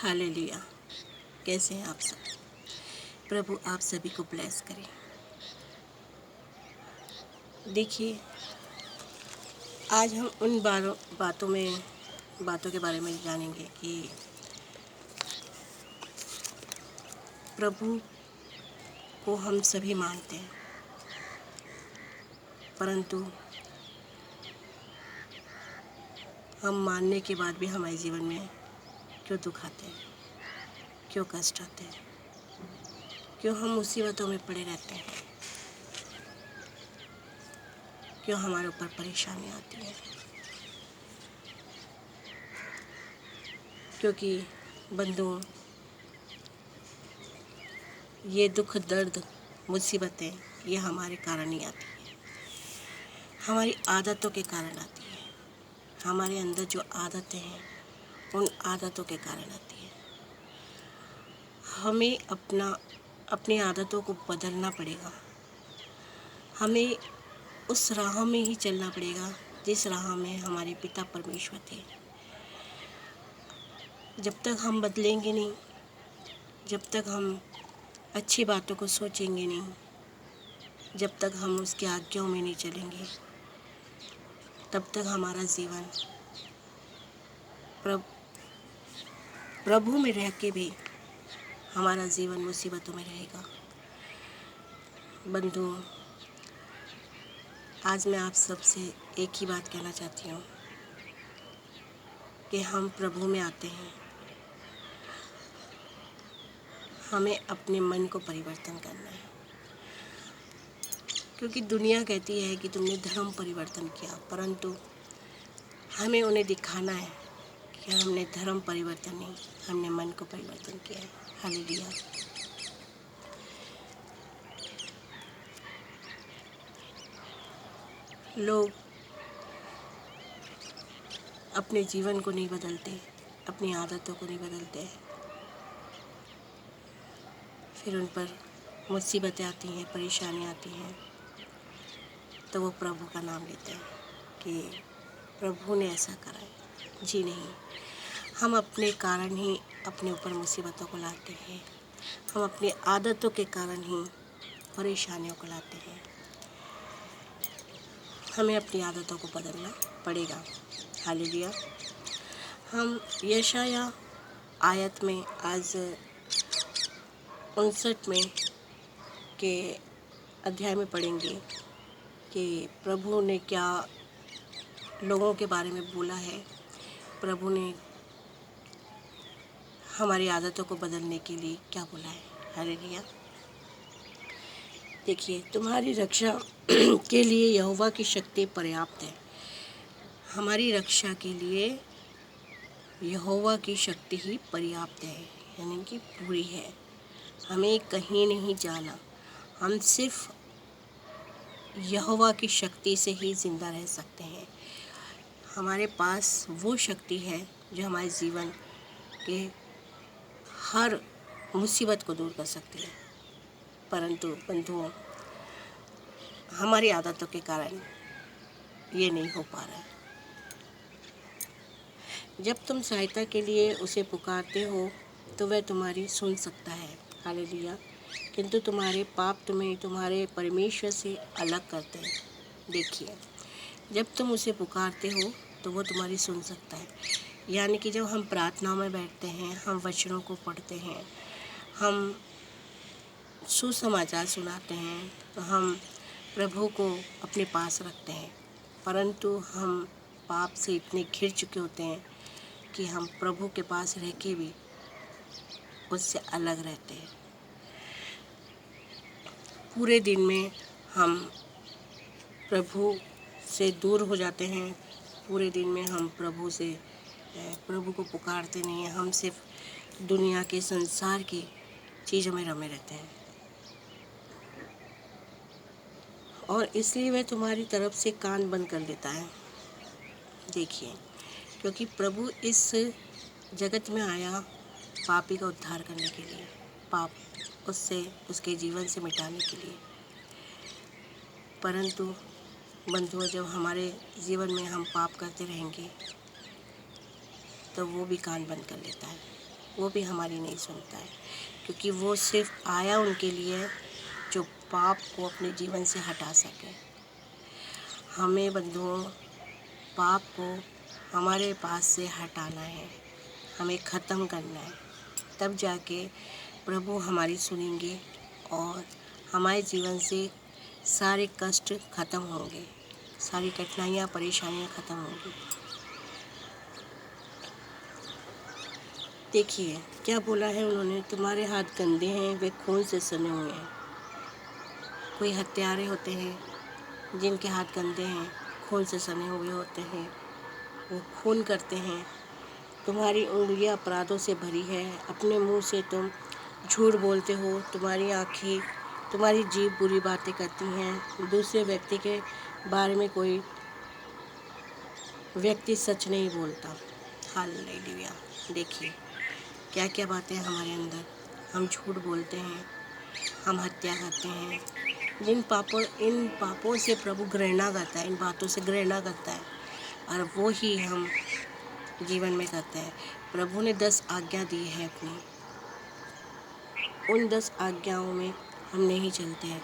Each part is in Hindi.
हालेलुया। कैसे हैं आप सब? प्रभु आप सभी को ब्लेस करें। देखिए, आज हम उन बातों के बारे में जानेंगे कि प्रभु को हम सभी मानते हैं, परंतु हम मानने के बाद भी हमारे जीवन में क्यों दुख आते हैं, क्यों कष्ट आते हैं, क्यों हम मुसीबतों में पड़े रहते हैं, क्यों हमारे ऊपर परेशानी आती है। क्योंकि बंधुओं, ये दुख दर्द मुसीबतें ये हमारे कारण ही आती है, हमारी आदतों के कारण आती है। हमारे अंदर जो आदतें हैं उन आदतों के कारण आती है। हमें अपनी आदतों को बदलना पड़ेगा। हमें उस राह में ही चलना पड़ेगा जिस राह में हमारे पिता परमेश्वर थे। जब तक हम बदलेंगे नहीं, जब तक हम अच्छी बातों को सोचेंगे नहीं, जब तक हम उसकी आज्ञाओं में नहीं चलेंगे, तब तक हमारा जीवन प्रभु में रह के भी हमारा जीवन मुसीबतों में रहेगा। बंधुओं, आज मैं आप सबसे एक ही बात कहना चाहती हूँ कि हम प्रभु में आते हैं। हमें अपने मन को परिवर्तन करना है, क्योंकि दुनिया कहती है कि तुमने धर्म परिवर्तन किया, परंतु हमें उन्हें दिखाना है कि हमने धर्म परिवर्तन नहीं, हमने मन को परिवर्तन किया है। हालेलुया। लोग अपने जीवन को नहीं बदलते, अपनी आदतों को नहीं बदलते, फिर उन पर मुसीबतें आती हैं, परेशानियाँ आती हैं, तो वो प्रभु का नाम लेते हैं कि प्रभु ने ऐसा करा है। जी नहीं, हम अपने कारण ही अपने ऊपर मुसीबतों को लाते हैं। हम अपनी आदतों के कारण ही परेशानियों को लाते हैं। हमें अपनी आदतों को बदलना पड़ेगा। हालेलुया। हम यशाया आयत में आज 59 में के अध्याय में पढ़ेंगे कि प्रभु ने क्या लोगों के बारे में बोला है। प्रभु ने हमारी आदतों को बदलने के लिए क्या बोला है। हालेलुया। देखिए, तुम्हारी रक्षा के लिए यहोवा की शक्ति पर्याप्त है। हमारी रक्षा के लिए यहोवा की शक्ति ही पर्याप्त है, यानी कि पूरी है। हमें कहीं नहीं जाना, हम सिर्फ यहोवा की शक्ति से ही ज़िंदा रह सकते हैं। हमारे पास वो शक्ति है जो हमारे जीवन के हर मुसीबत को दूर कर सकती है, परंतु बंधुओं, हमारी आदतों के कारण ये नहीं हो पा रहा है। जब तुम सहायता के लिए उसे पुकारते हो तो वह तुम्हारी सुन सकता है। हालेलुया। किंतु तुम्हारे पाप तुम्हें तुम्हारे परमेश्वर से अलग करते हैं। देखिए, जब तुम उसे पुकारते हो तो वो तुम्हारी सुन सकता है। यानी कि जब हम प्रार्थना में बैठते हैं, हम वचनों को पढ़ते हैं, हम सुसमाचार सुनाते हैं, तो हम प्रभु को अपने पास रखते हैं, परंतु हम पाप से इतने घिर चुके होते हैं कि हम प्रभु के पास रह के भी उससे अलग रहते हैं। पूरे दिन में हम प्रभु से दूर हो जाते हैं। पूरे दिन में हम प्रभु को पुकारते नहीं हैं। हम सिर्फ दुनिया के संसार की चीज़ों में रमे रहते हैं, और इसलिए वह तुम्हारी तरफ से कान बंद कर देता है। देखिए, क्योंकि प्रभु इस जगत में आया पापी का उद्धार करने के लिए, पाप उसके जीवन से मिटाने के लिए। परंतु बंधुओं, जब हमारे जीवन में हम पाप करते रहेंगे तो वो भी कान बंद कर लेता है। वो भी हमारी नहीं सुनता है, क्योंकि वो सिर्फ आया उनके लिए जो पाप को अपने जीवन से हटा सके। हमें बंधुओं पाप को हमारे पास से हटाना है, हमें ख़त्म करना है, तब जाके प्रभु हमारी सुनेंगे और हमारे जीवन से सारे कष्ट ख़त्म होंगे, सारी कठिनाइयाँ परेशानियाँ ख़त्म होंगी। देखिए क्या बोला है उन्होंने, तुम्हारे हाथ गंदे हैं, वे खून से सने हुए हैं। कोई हत्यारे होते हैं जिनके हाथ गंदे हैं, खून से सने हुए होते हैं, वो खून करते हैं। तुम्हारी उंगलियां अपराधों से भरी है, अपने मुंह से तुम झूठ बोलते हो, तुम्हारी आँखें, तुम्हारी जीभ बुरी बातें करती हैं। दूसरे व्यक्ति के बारे में कोई व्यक्ति सच नहीं बोलता। हालेलुया। देखिए क्या क्या बातें हमारे अंदर, हम झूठ बोलते हैं, हम हत्या करते हैं। इन पापों से प्रभु घृणा करता है, इन बातों से घृणा करता है, और वो ही हम जीवन में करते हैं। प्रभु ने 10 आज्ञा दी है अपनी, उन 10 आज्ञाओं में हम नहीं चलते हैं।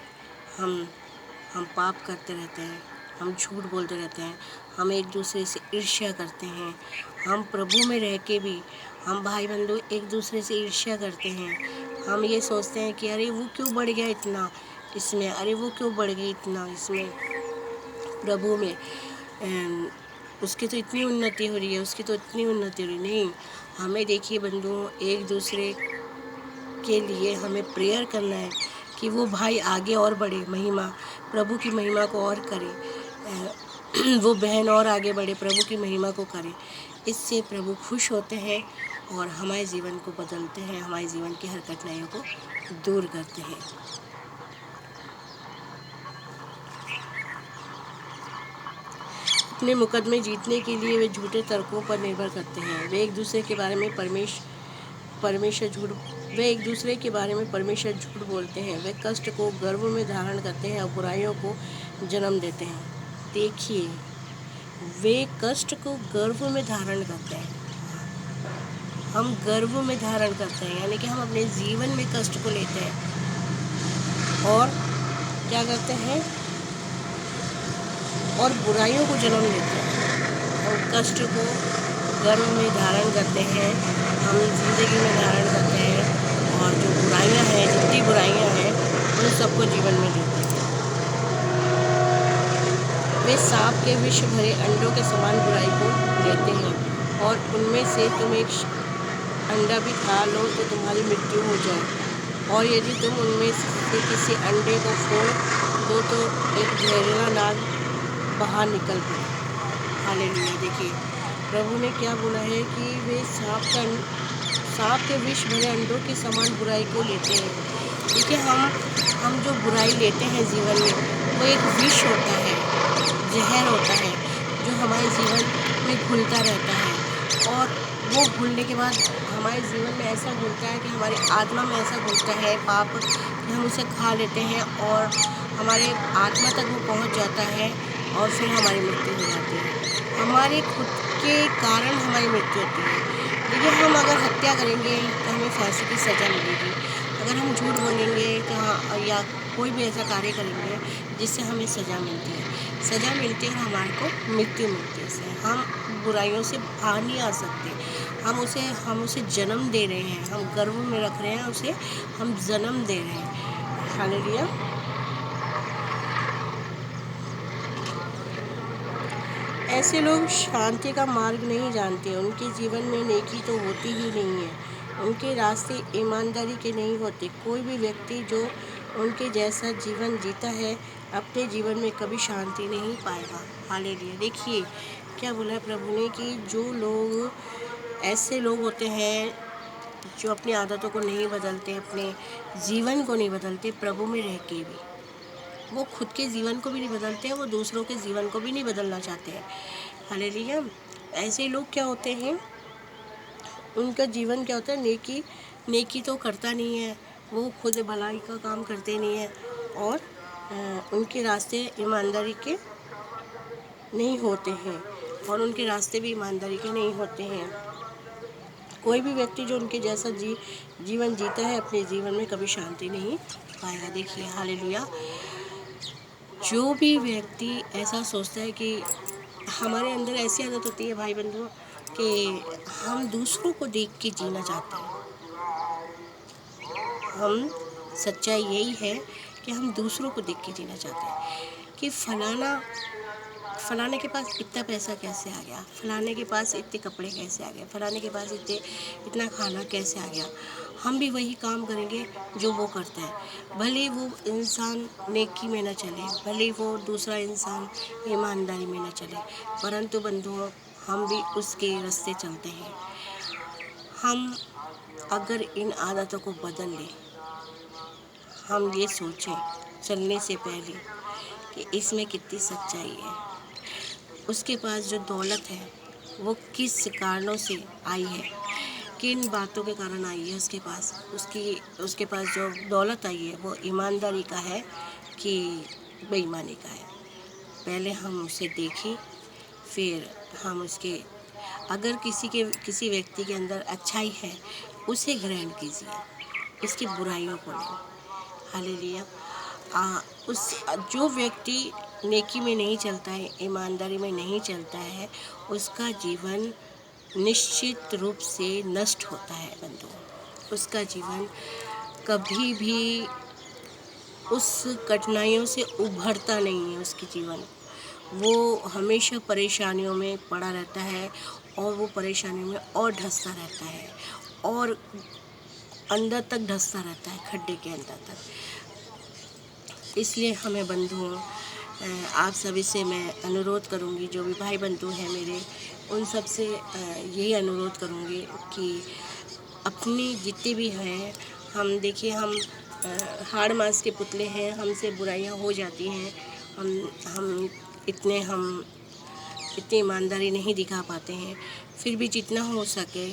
हम पाप करते रहते हैं, हम झूठ बोलते रहते हैं, हम एक दूसरे से ईर्ष्या करते हैं। हम प्रभु में रह के भी हम भाई बंधु एक दूसरे से ईर्ष्या करते हैं। हम ये सोचते हैं कि अरे वो क्यों बढ़ गया इतना इसमें, अरे वो क्यों बढ़ गई इतना इसमें, प्रभु में उसकी तो इतनी उन्नति हो रही है, उसकी तो इतनी उन्नति हो रही। नहीं, हमें देखिए बंधुओं, एक दूसरे के लिए हमें प्रेयर करना है कि वो भाई आगे और बढ़े, महिमा, प्रभु की महिमा को और करे, वो बहन और आगे बढ़े, प्रभु की महिमा को करे। इससे प्रभु खुश होते हैं और हमारे जीवन को बदलते हैं, हमारे जीवन की हर कठिनाइयों को दूर करते हैं। अपने मुकदमे जीतने के लिए वे झूठे तर्कों पर निर्भर करते हैं। वे एक दूसरे के बारे में परमेश्वर झूठ बोलते हैं। वे कष्ट को गर्व में धारण करते हैं और बुराइयों को जन्म देते हैं। देखिए, वे कष्ट को गर्व में धारण करते हैं, हम गर्व में धारण करते हैं, यानी कि हम अपने जीवन में कष्ट को लेते हैं और क्या करते हैं, और बुराइयों को जन्म देते हैं। और कष्ट को गर्व में धारण करते हैं, हम जिंदगी में धारण करते हैं, और जो बुराइयां हैं, जितनी बुराइयां हैं, उन सबको जीवन में देते हैं। वे सांप के विष भरे अंडों के समान बुराई को देते हैं, और उनमें से तुम एक अंडा भी खा लो तो तुम्हारी मृत्यु हो जाए, और यदि तुम उनमें से किसी अंडे को फोड़ दो तो एक जहरीला नाग बाहर निकल पड़े। हालेलुया। देखिए प्रभु ने क्या बोला है कि वे सांप के विष भरे अंडों के समान बुराई को लेते हैं। देखिए हम जो बुराई लेते हैं जीवन में, वो एक विष होता है, जहर होता है, जो हमारे जीवन में घुलता रहता है, और वो घुलने के बाद हमारे जीवन में ऐसा घुलता है कि हमारी आत्मा में ऐसा घुलता है पाप कि हम उसे खा लेते हैं और हमारे आत्मा तक वो पहुंच जाता है, और फिर हमारी मृत्यु हो जाती है। हमारे खुद के कारण हमारी मृत्यु होती है। देखिए हम अगर हत्या करेंगे तो हमें फांसी की सज़ा मिलेगी, अगर हम झूठ बोलेंगे तो या कोई भी ऐसा कार्य करेंगे जिससे हमें सज़ा मिलती है और हमारे को मृत्यु मिलती है। इससे हम बुराइयों से बाहर नहीं आ सकते, हम उसे जन्म दे रहे हैं, हम गर्भ में रख रहे हैं, उसे हम जन्म दे रहे हैं। हालेलुया। ऐसे लोग शांति का मार्ग नहीं जानते, उनके जीवन में नेकी तो होती ही नहीं है, उनके रास्ते ईमानदारी के नहीं होते। कोई भी व्यक्ति जो उनके जैसा जीवन जीता है अपने जीवन में कभी शांति नहीं पाएगा। हालेलुया। देखिए क्या बोला है प्रभु ने कि जो लोग ऐसे लोग होते हैं जो अपनी आदतों को नहीं बदलते, अपने जीवन को नहीं बदलते, प्रभु में रह के भी वो खुद के जीवन को भी नहीं बदलते हैं, वो दूसरों के जीवन को भी नहीं बदलना चाहते हैं। हालेलुया। ऐसे लोग क्या होते हैं, उनका जीवन क्या होता है, नेकी तो करता नहीं है, वो खुद भलाई का काम करते नहीं है, और उनके रास्ते ईमानदारी के नहीं होते हैं, और उनके रास्ते भी ईमानदारी के नहीं होते हैं। कोई भी व्यक्ति जो उनके जैसा जीवन जीता है अपने जीवन में कभी शांति नहीं पाएगा। देखिए हालेलुया, जो भी व्यक्ति ऐसा सोचता है कि हमारे अंदर ऐसी आदत होती है भाई बंधुओं कि हम दूसरों को देख के जीना चाहते हैं। हम सच्चाई यही है कि हम दूसरों को देख के जीना चाहते हैं कि फलाने के पास इतना पैसा कैसे आ गया, फलाने के पास इतने कपड़े कैसे आ गए, फलाने के पास इतना खाना कैसे आ गया। हम भी वही काम करेंगे जो वो करता है, भले वो इंसान नेकी में न चले, भले वो दूसरा इंसान ईमानदारी में न चले, परंतु बंधुओं हम भी उसके रास्ते चलते हैं। हम अगर इन आदतों को बदल लें, हम ये सोचें चलने से पहले कि इसमें कितनी सच्चाई है, उसके पास जो दौलत है वो किस कारणों से आई है, किन बातों के कारण आई है उसके पास जो दौलत आई है वो ईमानदारी का है कि बेईमानी का है। पहले हम उसे देखें, फिर हम उसके अगर किसी व्यक्ति के अंदर अच्छाई है उसे ग्रहण कीजिए, इसकी बुराइयों को नहीं। हालेलुया। उस जो व्यक्ति नेकी में नहीं चलता है, ईमानदारी में नहीं चलता है, उसका जीवन निश्चित रूप से नष्ट होता है बंधुओं। उसका जीवन कभी भी उस कठिनाइयों से उभरता नहीं है। उसकी जीवन वो हमेशा परेशानियों में पड़ा रहता है और वो परेशानियों में और धंसता रहता है और अंदर तक धंसता रहता है, खड्डे के अंदर तक। इसलिए हमें बंधुओं, आप सभी से मैं अनुरोध करूंगी, जो भी भाई बंधु हैं मेरे, उन सब से यही अनुरोध करूंगी कि अपनी जितने भी हैं, हम देखिए हम हाड़ मांस के पुतले हैं, हमसे बुराइयां हो जाती हैं, हम इतनी ईमानदारी नहीं दिखा पाते हैं, फिर भी जितना हो सके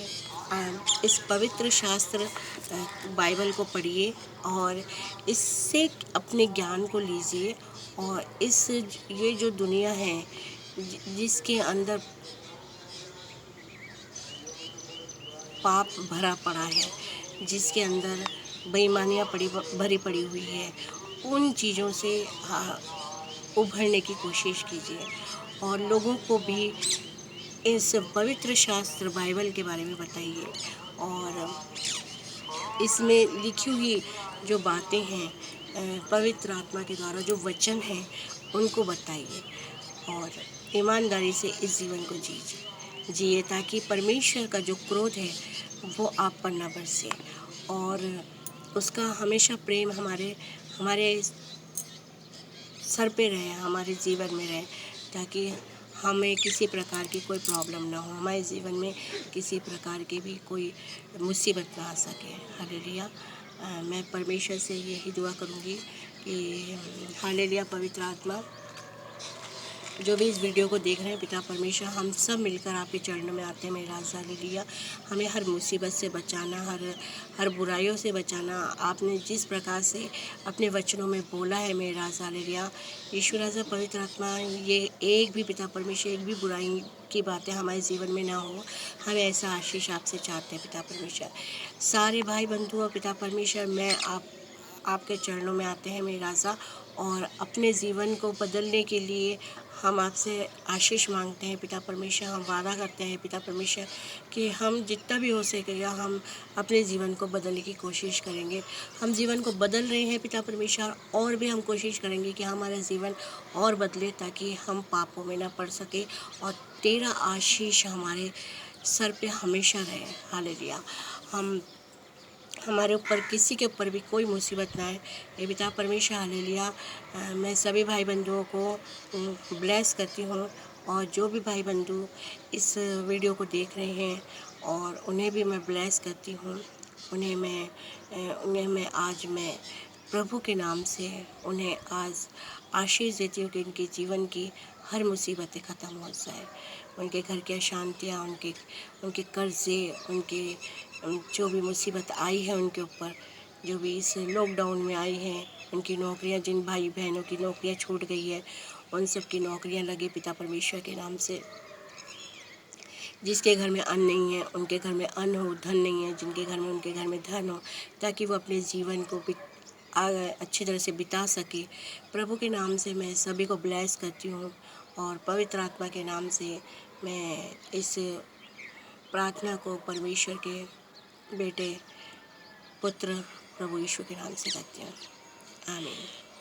इस पवित्र शास्त्र बाइबल को पढ़िए और इससे अपने ज्ञान को लीजिए। और ये जो दुनिया है जिसके अंदर पाप भरा पड़ा है, जिसके अंदर बेईमानियाँ भरी पड़ी हुई है, उन चीज़ों से उभरने की कोशिश कीजिए और लोगों को भी इस पवित्र शास्त्र बाइबल के बारे में बताइए और इसमें लिखी हुई जो बातें हैं पवित्र आत्मा के द्वारा जो वचन हैं उनको बताइए और ईमानदारी से इस जीवन को जिए ताकि परमेश्वर का जो क्रोध है वो आप पर न बरसे और उसका हमेशा प्रेम हमारे सर पे रहे, हमारे जीवन में रहे, ताकि हमें किसी प्रकार की कोई प्रॉब्लम ना हो, हमारे जीवन में किसी प्रकार की भी कोई मुसीबत ना आ सके। हालेलुया। मैं परमेश्वर से यही दुआ करूँगी कि हालेलुया, पवित्र आत्मा जो भी इस वीडियो को देख रहे हैं, पिता परमेश्वर, हम सब मिलकर आपके चरणों में आते हैं मेरा राज। हालेलुया। हमें हर मुसीबत से बचाना, हर बुराइयों से बचाना। आपने जिस प्रकार से अपने वचनों में बोला है मेरा राज। हालेलुया। ईश्वर राजा पवित्र आत्मा, ये एक भी पिता परमेश्वर एक भी बुराई की बातें हमारे जीवन में ना हो, हम ऐसा आशीष आपसे चाहते हैं पिता परमेश्वर। सारे भाई बंधु और पिता परमेश्वर, मैं आपके चरणों में आते हैं मेरे राजा और अपने जीवन को बदलने के लिए हम आपसे आशीष मांगते हैं पिता परमेश्वर। हम वादा करते हैं पिता परमेश्वर कि हम जितना भी हो सकेगा हम अपने जीवन को बदलने की कोशिश करेंगे। हम जीवन को बदल रहे हैं पिता परमेश्वर और भी हम कोशिश करेंगे कि हमारा जीवन और बदले ताकि हम पापों में ना पड़ सके और तेरा आशीष हमारे सर पे हमेशा रहे। हालेलुया। हमारे ऊपर किसी के ऊपर भी कोई मुसीबत ना आए ये पिता परमेश्वर। हालेलुया। मैं सभी भाई बंधुओं को ब्लेस करती हूँ और जो भी भाई बंधु इस वीडियो को देख रहे हैं और उन्हें भी मैं ब्लेस करती हूँ। उन्हें मैं आज प्रभु के नाम से उन्हें आज आशीष देती हूँ कि उनके जीवन की हर मुसीबतें ख़त्म हो जाए, उनके घर की अशांतियाँ, उनके कर्जे, उनके जो भी मुसीबत आई है उनके ऊपर, जो भी इस लॉकडाउन में आई हैं, उनकी नौकरियां, जिन भाई बहनों की नौकरियां छूट गई है उन सब की नौकरियां लगे पिता परमेश्वर के नाम से। जिसके घर में अन्न नहीं है उनके घर में अन्न हो, धन नहीं है जिनके घर में उनके घर में धन हो, ताकि वो अपने जीवन को अच्छी तरह से बिता सके। प्रभु के नाम से मैं सभी को ब्लेस करती हूँ और पवित्र आत्मा के नाम से मैं इस प्रार्थना को परमेश्वर के बेटे पुत्र प्रभु यीशु के नाम से करती हूँ। आमीन।